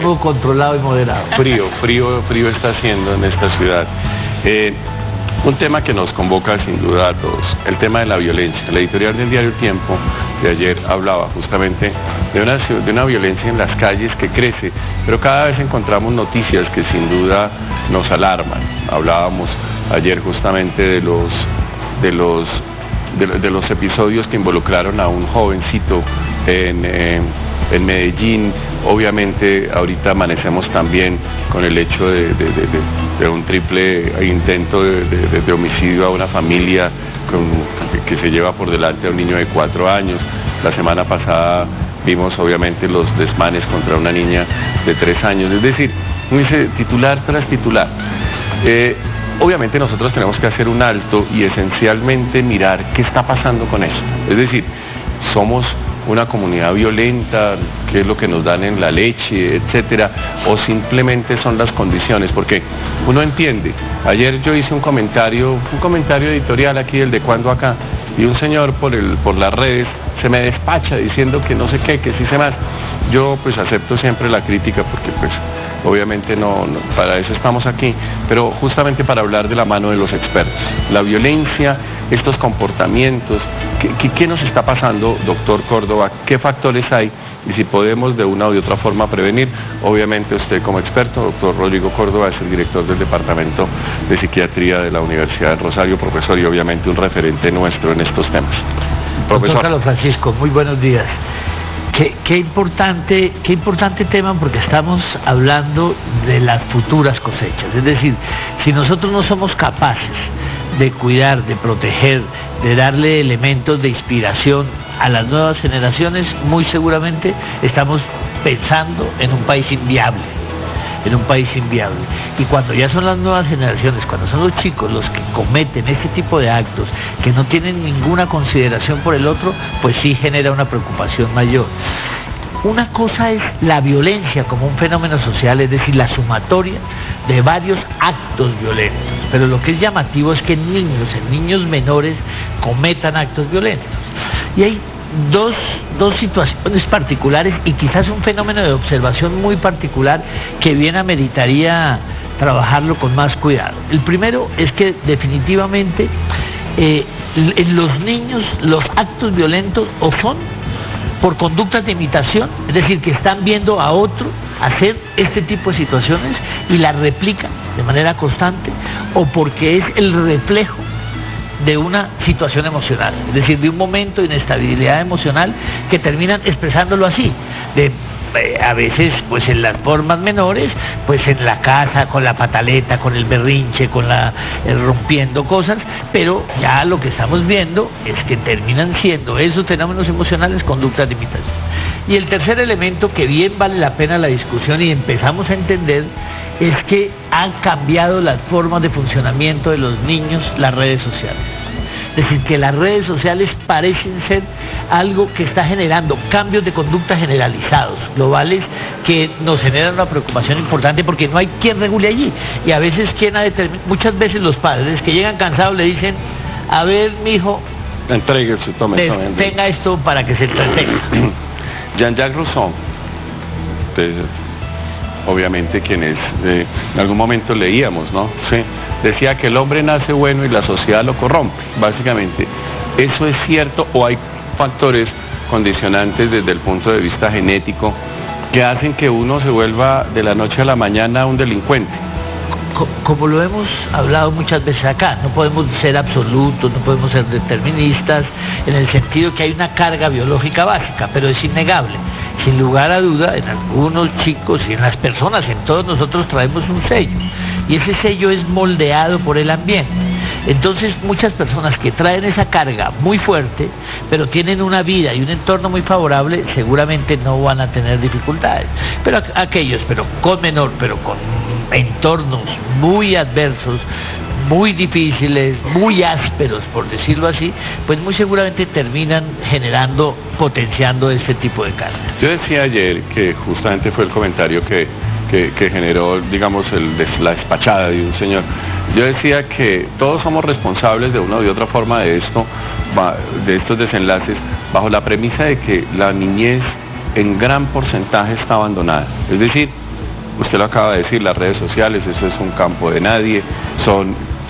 poco controlado y moderado. Frío está haciendo en esta ciudad. Un tema que nos convoca sin duda a todos, el tema de la violencia. La editorial del diario El Tiempo de ayer hablaba justamente de una violencia en las calles que crece, pero cada vez encontramos noticias que sin duda nos alarman. Hablábamos ayer justamente de los episodios que involucraron a un jovencito en Medellín. Obviamente ahorita amanecemos también con el hecho de un triple intento de homicidio a una familia que se lleva por delante a un niño de 4 años. La semana pasada vimos obviamente los desmanes contra una niña de 3 años, es decir, titular tras titular. Obviamente nosotros tenemos que hacer un alto y esencialmente mirar qué está pasando con eso. Es decir, somos una comunidad violenta, qué es lo que nos dan en la leche, etcétera, o simplemente son las condiciones, porque uno entiende. Ayer yo hice un comentario editorial aquí, el de Cuando Acá, y un señor por las redes se me despacha diciendo que no sé qué, que sí sé más. Yo pues acepto siempre la crítica porque pues obviamente no, para eso estamos aquí, pero justamente para hablar de la mano de los expertos. La violencia, estos comportamientos, ¿qué nos está pasando, doctor Córdoba? ¿Qué factores hay? Y si podemos de una o de otra forma prevenir. Obviamente usted como experto, doctor Rodrigo Córdoba, es el director del Departamento de Psiquiatría de la Universidad del Rosario, profesor, y obviamente un referente nuestro en estos temas. Profesor Carlos Francisco, muy buenos días. Qué importante tema, porque estamos hablando de las futuras cosechas. Es decir, si nosotros no somos capaces de cuidar, de proteger, de darle elementos de inspiración a las nuevas generaciones, muy seguramente estamos pensando en un país inviable. Y cuando ya son las nuevas generaciones, cuando son los chicos los que cometen este tipo de actos, que no tienen ninguna consideración por el otro, pues sí genera una preocupación mayor. Una cosa es la violencia como un fenómeno social, es decir, la sumatoria de varios actos violentos, pero lo que es llamativo es que en niños menores cometan actos violentos. Y hay dos situaciones particulares y quizás un fenómeno de observación muy particular que bien ameritaría trabajarlo con más cuidado. El primero es que definitivamente en los niños los actos violentos o son por conductas de imitación, es decir, que están viendo a otro hacer este tipo de situaciones y las replican de manera constante, o porque es el reflejo de una situación emocional, es decir, de un momento de inestabilidad emocional que terminan expresándolo así, a veces pues en las formas menores, pues en la casa, con la pataleta, con el berrinche, rompiendo cosas, pero ya lo que estamos viendo es que terminan siendo esos fenómenos emocionales conductas de imitación. Y el tercer elemento que bien vale la pena la discusión y empezamos a entender es que han cambiado las formas de funcionamiento de los niños, las redes sociales. Es decir, que las redes sociales parecen ser algo que está generando cambios de conducta generalizados, globales, que nos generan una preocupación importante porque no hay quien regule allí. Y a veces muchas veces los padres que llegan cansados le dicen: a ver, mijo, entréguese, tenga esto para que se entretenga. Jean-Jacques Rousseau, obviamente quienes en algún momento leíamos, ¿no? Sí, decía que el hombre nace bueno y la sociedad lo corrompe, básicamente. ¿Eso es cierto o hay factores condicionantes desde el punto de vista genético que hacen que uno se vuelva de la noche a la mañana un delincuente? Como lo hemos hablado muchas veces acá, no podemos ser absolutos, no podemos ser deterministas, en el sentido que hay una carga biológica básica, pero es innegable. Sin lugar a duda, en algunos chicos y en las personas, en todos nosotros traemos un sello, y ese sello es moldeado por el ambiente. Entonces muchas personas que traen esa carga muy fuerte, pero tienen una vida y un entorno muy favorable, seguramente no van a tener dificultades. Pero aquellos, pero con entornos muy adversos, muy difíciles, muy ásperos, por decirlo así, pues muy seguramente terminan potenciando este tipo de carga. Yo decía ayer que justamente fue el comentario que generó, digamos, la despachada de un señor. Yo decía que todos somos responsables de una u otra forma de estos desenlaces, bajo la premisa de que la niñez en gran porcentaje está abandonada. Es decir, usted lo acaba de decir, las redes sociales, eso es un campo de nadie,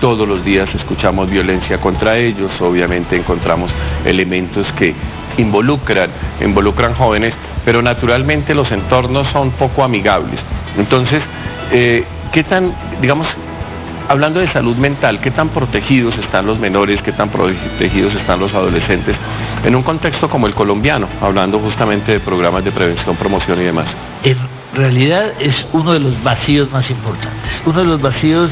todos los días escuchamos violencia contra ellos, obviamente encontramos elementos que involucran jóvenes, pero naturalmente los entornos son poco amigables. Entonces, ¿qué tan, digamos, hablando de salud mental, qué tan protegidos están los menores, qué tan protegidos están los adolescentes en un contexto como el colombiano, hablando justamente de programas de prevención, promoción y demás? En realidad es uno de los vacíos más importantes, uno de los vacíos.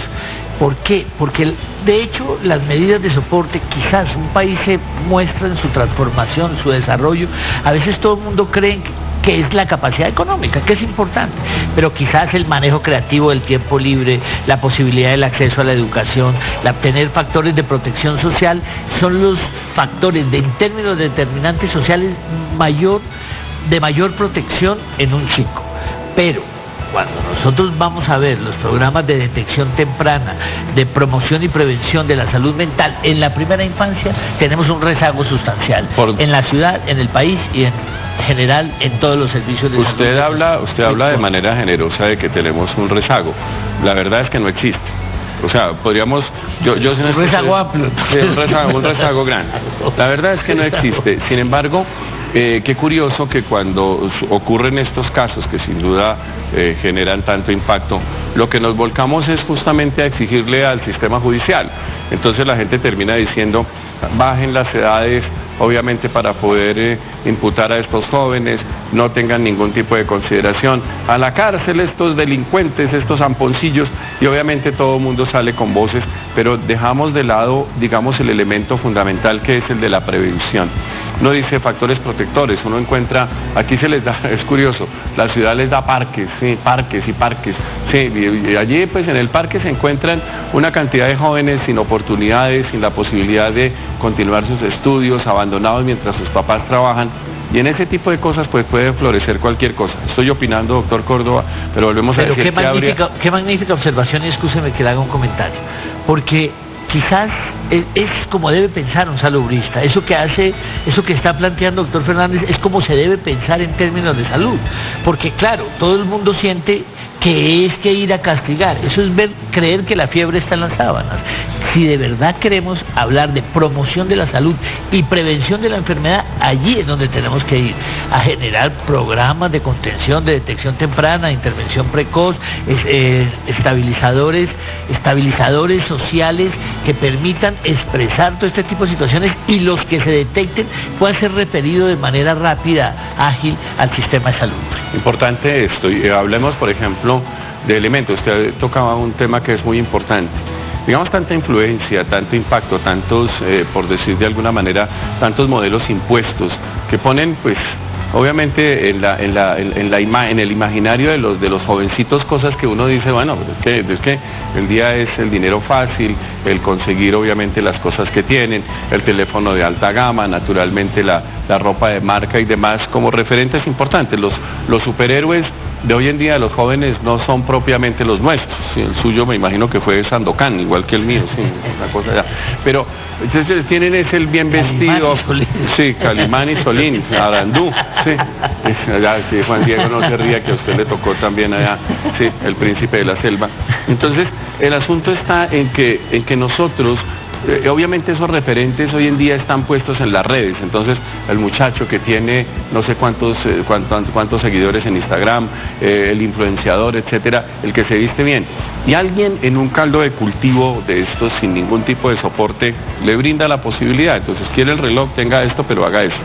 ¿Por qué? Porque de hecho las medidas de soporte, quizás un país se muestra en su transformación, su desarrollo, a veces todo el mundo cree que es la capacidad económica, que es importante, pero quizás el manejo creativo del tiempo libre, la posibilidad del acceso a la educación, tener factores de protección social, son los factores en términos de determinantes sociales de mayor protección en un chico. Pero cuando nosotros vamos a ver los programas de detección temprana, de promoción y prevención de la salud mental en la primera infancia, tenemos un rezago sustancial en la ciudad, en el país y en general en todos los servicios de salud. Usted habla de manera generosa de que tenemos un rezago. La verdad es que no existe. O sea, podríamos... un rezago amplio. Un rezago grande. La verdad es que no existe. Sin embargo, qué curioso que cuando ocurren estos casos, que sin duda generan tanto impacto, lo que nos volcamos es justamente a exigirle al sistema judicial. Entonces la gente termina diciendo, bajen las edades, obviamente para poder imputar a estos jóvenes, no tengan ningún tipo de consideración, a la cárcel estos delincuentes, estos zamponcillos, y obviamente todo el mundo sale con voces, pero dejamos de lado, digamos, el elemento fundamental que es el de la prevención. Uno dice factores protectores, uno encuentra, aquí se les da, es curioso, la ciudad les da parques, sí, parques y parques, sí, y allí pues en el parque se encuentran una cantidad de jóvenes sin oportunidades, sin la posibilidad de continuar sus estudios, abandonados mientras sus papás trabajan, y en ese tipo de cosas pues puede florecer cualquier cosa. Estoy opinando, doctor Córdoba, pero volvemos a decir qué magnífica observación, y escúcheme que le haga un comentario, porque quizás es como debe pensar un salubrista. Eso que está planteando doctor Fernández es como se debe pensar en términos de salud, porque claro, todo el mundo siente que es que ir a castigar, eso es creer que la fiebre está en las sábanas. Si de verdad queremos hablar de promoción de la salud y prevención de la enfermedad, allí es donde tenemos que ir, a generar programas de contención, de detección temprana, intervención precoz, estabilizadores sociales que permitan expresar todo este tipo de situaciones, y los que se detecten puedan ser referidos de manera rápida, ágil, al sistema de salud. Importante esto, y hablemos por ejemplo de elementos. Usted tocaba un tema que es muy importante. Digamos, tanta influencia, tanto impacto, tantos, por decir de alguna manera, tantos modelos impuestos que ponen, pues, obviamente en el imaginario de los jovencitos cosas que uno dice, bueno, pero es que el día es el dinero fácil, el conseguir obviamente las cosas que tienen, el teléfono de alta gama, naturalmente la ropa de marca y demás como referentes importantes. Los superhéroes de hoy en día de los jóvenes no son propiamente los nuestros. Sí, el suyo me imagino que fue Sandokan, igual que el mío, sí, una cosa ya. Pero entonces tienen el bien vestido, sí, Calimán y Solín, Arandú, sí, sí, Juan Diego no se ría, que a usted le tocó también allá, sí, el príncipe de la selva. Entonces el asunto está en que nosotros, obviamente esos referentes hoy en día están puestos en las redes. Entonces el muchacho que tiene no sé cuántos seguidores en Instagram, el influenciador, etcétera, el que se viste bien, y alguien en un caldo de cultivo de estos sin ningún tipo de soporte le brinda la posibilidad. Entonces quiere el reloj, tenga esto, pero haga esto.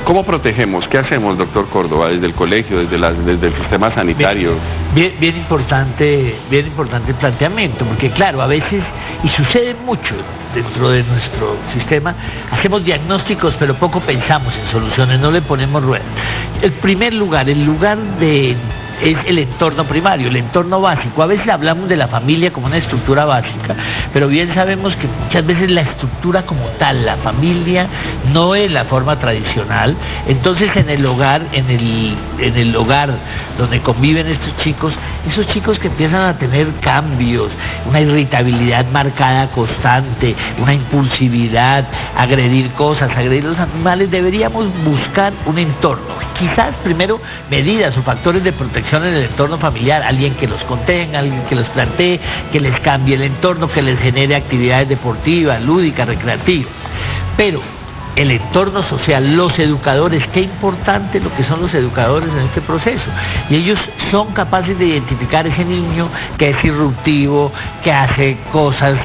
¿Cómo protegemos? ¿Qué hacemos, doctor Córdoba, desde el colegio, desde el sistema sanitario? Bien importante el planteamiento, porque claro, a veces, y sucede mucho dentro de nuestro sistema, hacemos diagnósticos pero poco pensamos en soluciones, no le ponemos ruedas. El primer lugar, es el entorno primario, el entorno básico. A veces hablamos de la familia como una estructura básica, pero bien sabemos que muchas veces la estructura como tal, la familia, no es la forma tradicional. Entonces en el hogar donde conviven estos chicos, esos chicos que empiezan a tener cambios, una irritabilidad marcada constante, una impulsividad, agredir cosas, agredir los animales, deberíamos buscar un entorno, quizás primero medidas o factores de protección en el entorno familiar, alguien que los contenga, alguien que los plantee, que les cambie el entorno, que les genere actividades deportivas, lúdicas, recreativas. Pero el entorno social, los educadores, qué importante lo que son los educadores en este proceso. Y ellos son capaces de identificar ese niño que es irruptivo, que hace cosas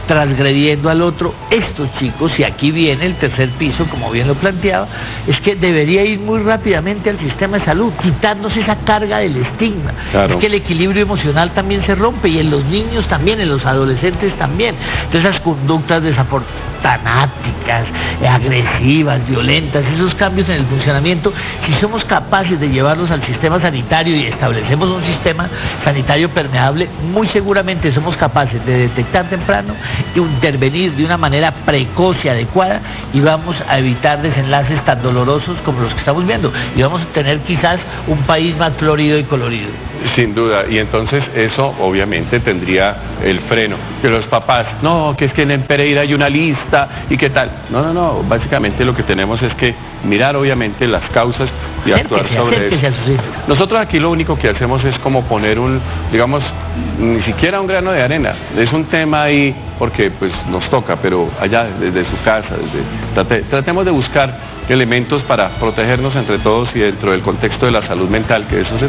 transgrediendo al otro. Estos chicos, y aquí viene el tercer piso, como bien lo planteaba, es que debería ir muy rápidamente al sistema de salud, quitándose esa carga del estigma. Claro. Es que el equilibrio emocional también se rompe, y en los niños también, en los adolescentes también. Entonces esas conductas tanáticas, agresivas, violentas, esos cambios en el funcionamiento, si somos capaces de llevarlos al sistema sanitario y establecemos un sistema sanitario permeable, muy seguramente somos capaces de detectar temprano y intervenir de una manera precoz y adecuada, y vamos a evitar desenlaces tan dolorosos como los que estamos viendo, y vamos a tener quizás un país más florido y colorido. Sin duda, y entonces eso obviamente tendría el freno, que los papás, no, que es que en Pereira hay una lista, y qué tal. No, básicamente lo que tenemos es que mirar obviamente las causas y actuar sobre eso. Nosotros aquí lo único que hacemos es como poner digamos, ni siquiera un grano de arena, es un tema ahí porque pues nos toca, pero allá desde su casa, tratemos de buscar elementos para protegernos entre todos y dentro del contexto de la salud mental, que de eso se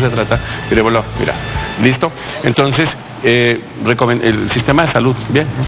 trata, miremoslo, mira, listo. Entonces, el sistema de salud, bien.